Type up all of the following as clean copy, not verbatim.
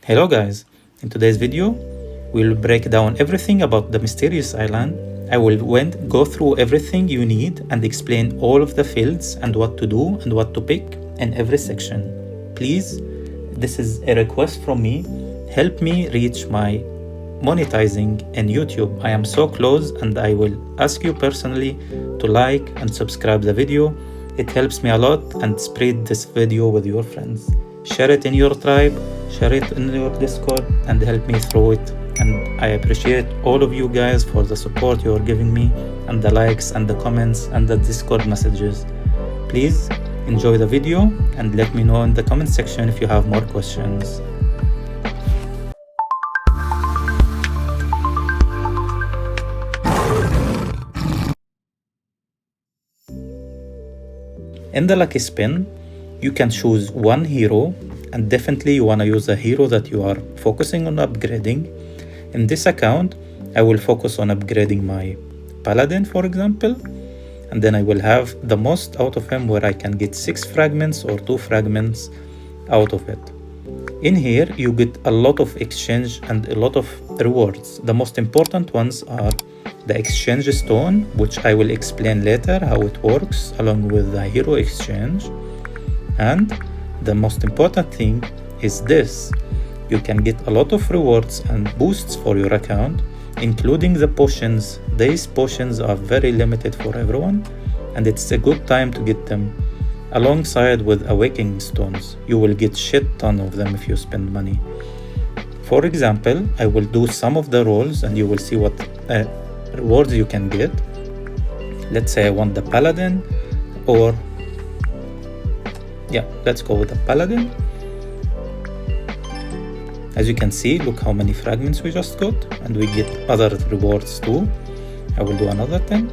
Hello guys, in today's video we'll break down everything about the mysterious island. I will go through everything you need and explain all of the fields and what to do and what to pick in every section. Please, this is a request from me, help me reach my monetizing in YouTube. I am so close and I will ask you personally to like and subscribe the video. It helps me a lot, and spread this video with your friends. Share it in your tribe, share it in your Discord, and help me through it. And I appreciate all of you guys for the support you are giving me, and the likes and the comments and the Discord messages. Please enjoy the video and let me know in the comment section if you have more questions. In the lucky spin, you can choose one hero, and definitely you want to use a hero that you are focusing on upgrading. In this account, I will focus on upgrading my paladin, for example, and then I will have the most out of him, where I can get 6 fragments or 2 fragments out of it. In here, you get a lot of exchange and a lot of rewards. The most important ones are the exchange stone, which I will explain later how it works along with the hero exchange. And the most important thing is this: you can get a lot of rewards and boosts for your account, including the potions. These potions are very limited for everyone, and it's a good time to get them alongside with awakening stones. You will get shit ton of them if you spend money. For example, I will do some of the roles and you will see what rewards you can get. Let's say I want the paladin, or let's go with the paladin. As you can see, look how many fragments we just got, and we get other rewards too. I will do another 10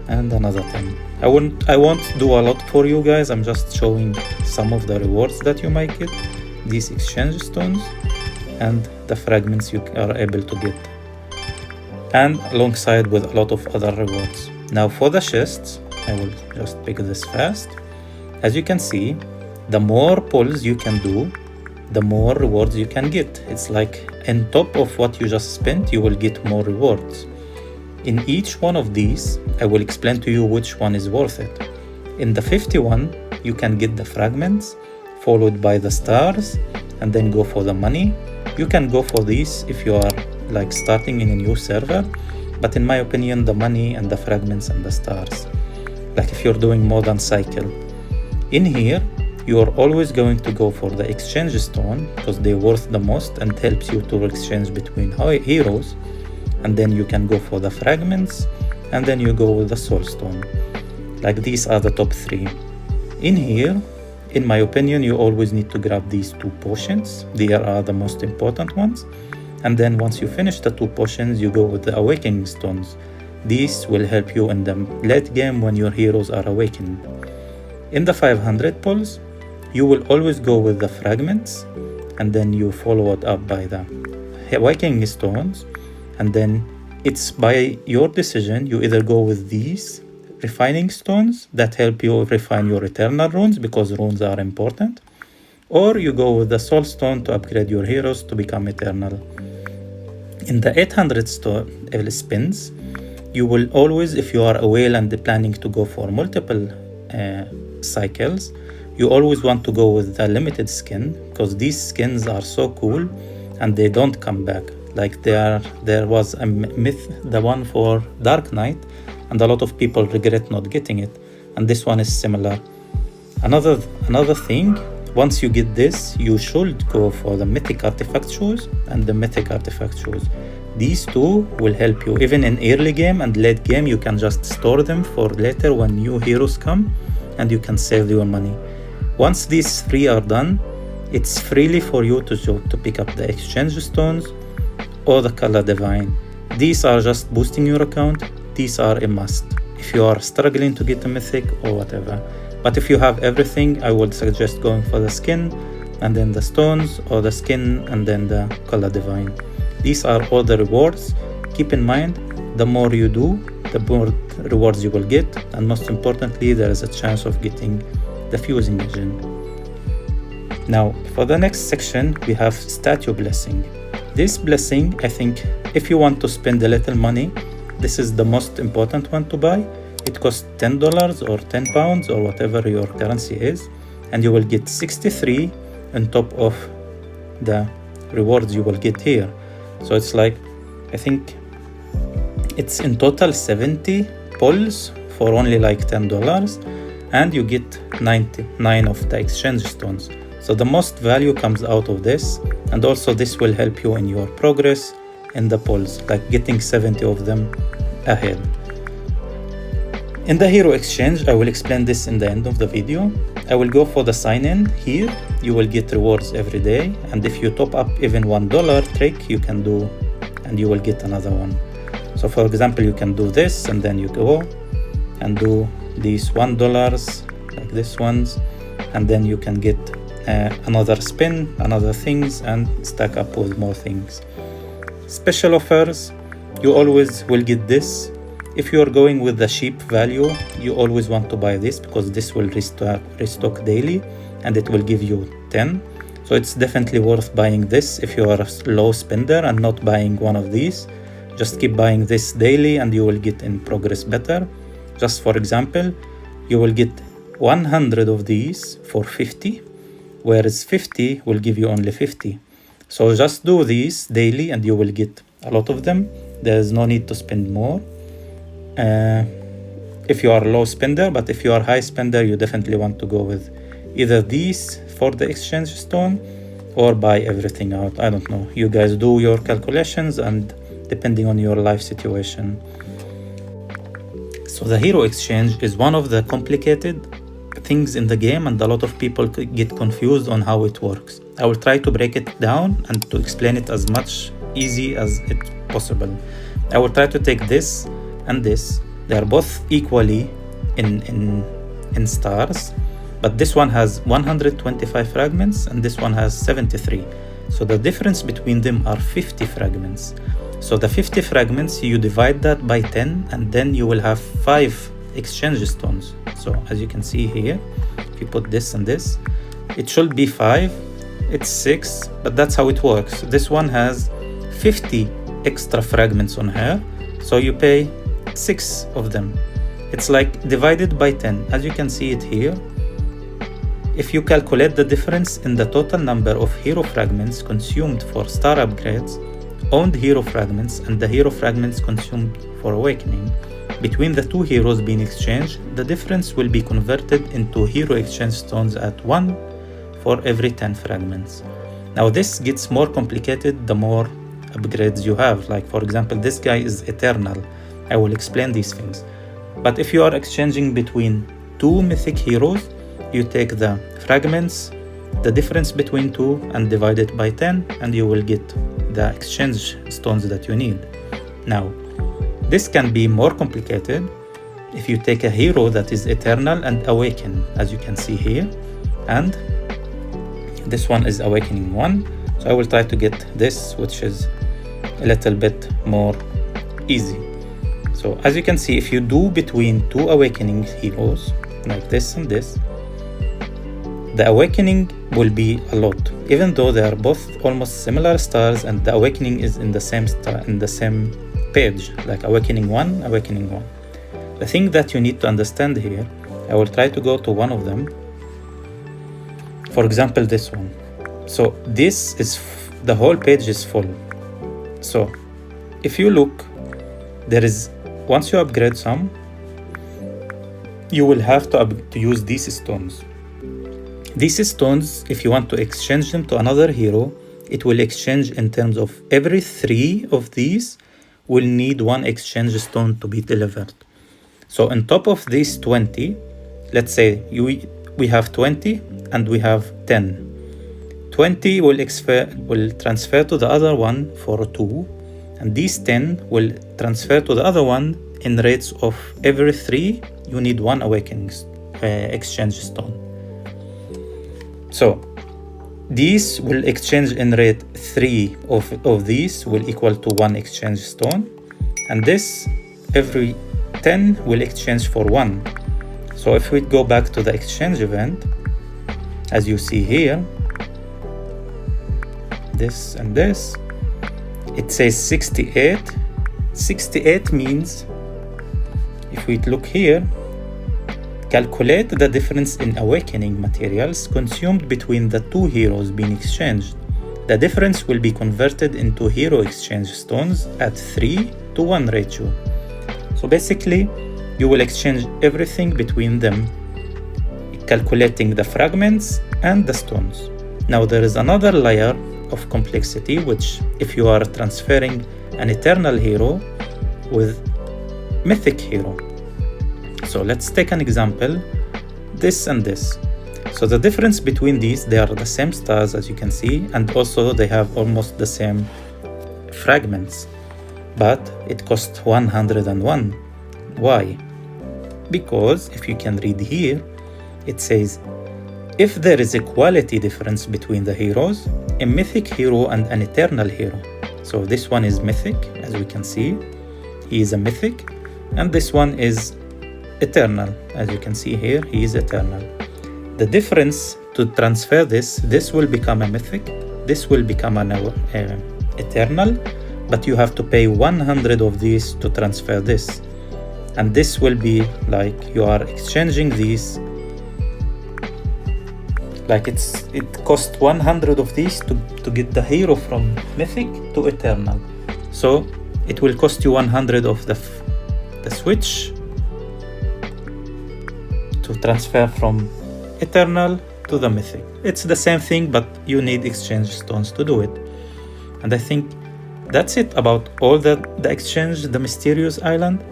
and another 10. I won't do a lot for you guys. I'm just showing some of the rewards that you might get, these exchange stones and the fragments you are able to get, and alongside with a lot of other rewards. Now for the chests, I will just pick this fast. As you can see, the more pulls you can do, the more rewards you can get. It's like on top of what you just spent, you will get more rewards. In each one of these, I will explain to you which one is worth it. In the 51, you can get the fragments, followed by the stars, and then go for the money. You can go for these if you are like starting in a new server, but in my opinion, the money and the fragments and the stars, like if you're doing more than cycle. In here, you are always going to go for the exchange stone because they're worth the most and helps you to exchange between heroes. And then you can go for the fragments, and then you go with the soul stone. Like these are the top 3. In here, in my opinion, you always need to grab these 2 potions. They are the most important ones. And then once you finish the 2 potions, you go with the awakening stones. These will help you in the late game when your heroes are awakened. In the 500 pulls, you will always go with the fragments, and then you follow it up by the awakening stones. And then it's by your decision. You either go with these refining stones that help you refine your eternal runes, because runes are important, or you go with the soul stone to upgrade your heroes to become eternal. In the 800 spins, you will always, if you are a whale and planning to go for multiple cycles, you always want to go with the limited skin, because these skins are so cool and they don't come back. Like there was a myth, the one for Dark Knight, and a lot of people regret not getting it, and this one is similar. Another thing, once you get this, you should go for the mythic artifact shoes and the mythic artifact shoes. These 2 will help you even in early game and late game. You can just store them for later when new heroes come, and you can save your money. Once these 3 are done, it's freely for you to pick up the exchange stones or the color divine. These are just boosting your account. These are a must if you are struggling to get a mythic or whatever. But if you have everything, I would suggest going for the skin and then the stones, or the skin and then the color divine. These are all the rewards. Keep in mind, the more you do, the more rewards you will get, and most importantly, there is a chance of getting the fusing engine. Now, for the next section, we have Statue Blessing. This blessing, I think, if you want to spend a little money, this is the most important one to buy. It costs $10 or £10 or whatever your currency is, and you will get 63 on top of the rewards you will get here. So it's like, I think it's in total 70 pulls for only like $10, and you get 99 of the exchange stones. So the most value comes out of this, and also this will help you in your progress in the pulls, like getting 70 of them ahead. In the hero exchange, I will explain this in the end of the video. I will go for the sign in here. You will get rewards every day, and if you top up even $1 trick, you can do, and you will get another one. So for example, you can do this, and then you go and do these $1 like this ones, and then you can get another spin, another things, and stack up with more things. Special offers, you always will get this. If you are going with the cheap value, you always want to buy this because this will restock daily, and it will give you 10. So it's definitely worth buying this if you are a low spender and not buying one of these. Just keep buying this daily and you will get in progress better. Just for example, you will get 100 of these for 50, whereas 50 will give you only 50. So just do these daily and you will get a lot of them. There is no need to spend more if you are a low spender, but if you are a high spender, you definitely want to go with either these for the exchange stone or buy everything out. I don't know. You guys do your calculations and depending on your life situation. So the hero exchange is one of the complicated things in the game, and a lot of people get confused on how it works. I will try to break it down and to explain it as much easy as it's possible. I will try to take this and this. They are both equally in stars, but this one has 125 fragments and this one has 73. So the difference between them are 50 fragments. So the 50 fragments, you divide that by 10, and then you will have 5 exchange stones. So as you can see here, if you put this and this, it should be 5, it's 6, but that's how it works. This one has 50 extra fragments on her, so you pay 6 of them. It's like divided by 10, as you can see it here. If you calculate the difference in the total number of hero fragments consumed for star upgrades, owned hero fragments, and the hero fragments consumed for awakening, between the two heroes being exchanged, the difference will be converted into hero exchange stones at 1 for every 10 fragments. Now this gets more complicated the more upgrades you have. Like for example, this guy is eternal. I will explain these things. But if you are exchanging between two mythic heroes, you take the fragments, the difference between two, and divide it by 10, and you will get the exchange stones that you need. Now, this can be more complicated if you take a hero that is eternal and awaken, as you can see here, and this one is awakening 1. So I will try to get this, which is a little bit more easy. So as you can see, if you do between two awakening heroes, like this and this, the awakening will be a lot, even though they are both almost similar stars and the awakening is in the same star, in the same page, like awakening 1, awakening 1. The thing that you need to understand here, I will try to go to one of them. For example, this one. So this is, the whole page is full. So if you look, there is, once you upgrade some, you will have to use these stones. These stones, if you want to exchange them to another hero, it will exchange in terms of every 3 of these will need 1 exchange stone to be delivered. So on top of these 20, let's say we have 20 and we have 10. 20 will transfer to the other one for 2, and these 10 will transfer to the other one in rates of every 3 you need 1 awakening exchange stone. So these will exchange in rate 3 of these will equal to 1 exchange stone, and this every 10 will exchange for 1. So if we go back to the exchange event, as you see here, this and this. It says 68. 68 means, if we look here, calculate the difference in awakening materials consumed between the two heroes being exchanged. The difference will be converted into hero exchange stones at 3:1 ratio. So basically, you will exchange everything between them, calculating the fragments and the stones. Now there is another layer of complexity, which if you are transferring an eternal hero with mythic hero. So let's take an example, this and this. So the difference between these, they are the same stars as you can see, and also they have almost the same fragments, but it costs 101. Why? Because if you can read here, it says, if there is a quality difference between the heroes, a mythic hero and an eternal hero. So this one is mythic, as we can see, he is a mythic, and this one is eternal, as you can see here, he is eternal. The difference to transfer this will become a mythic, this will become an eternal, but you have to pay 100 of these to transfer this. And this will be like you are exchanging these, like it costs 100 of these to get the hero from mythic to eternal. So it will cost you 100 of the switch to transfer from eternal to the mythic. It's the same thing, but you need exchange stones to do it. And I think that's it about all the exchange, the mysterious island.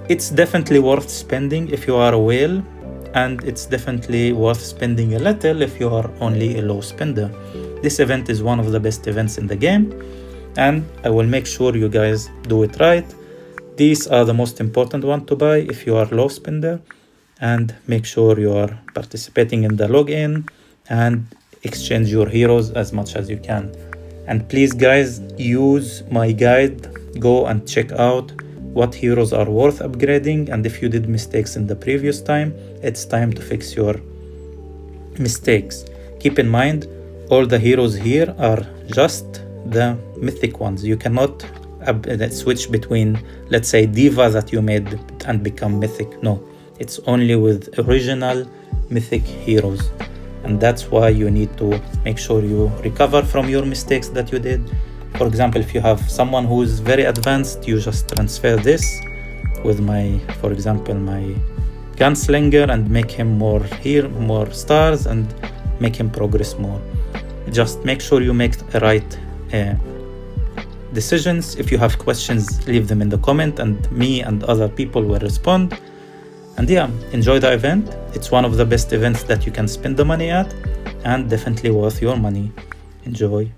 It's definitely worth spending if you are a whale, and it's definitely worth spending a little if you are only a low spender. This event is one of the best events in the game, and I will make sure you guys do it right. These are the most important one to buy if you are low spender, and make sure you are participating in the login and exchange your heroes as much as you can. And please guys, use my guide, go and check out what heroes are worth upgrading, and if you did mistakes in the previous time, it's time to fix your mistakes. Keep in mind, all the heroes here are just the mythic ones. You cannot switch between, let's say, Diva that you made and become mythic. No, it's only with original mythic heroes. And that's why you need to make sure you recover from your mistakes that you did. For example, if you have someone who is very advanced, you just transfer this with for example, my gunslinger, and make him more stars, and make him progress more. Just make sure you make the right decisions. If you have questions, leave them in the comment, and me and other people will respond. And yeah, enjoy the event. It's one of the best events that you can spend the money at, and definitely worth your money. Enjoy.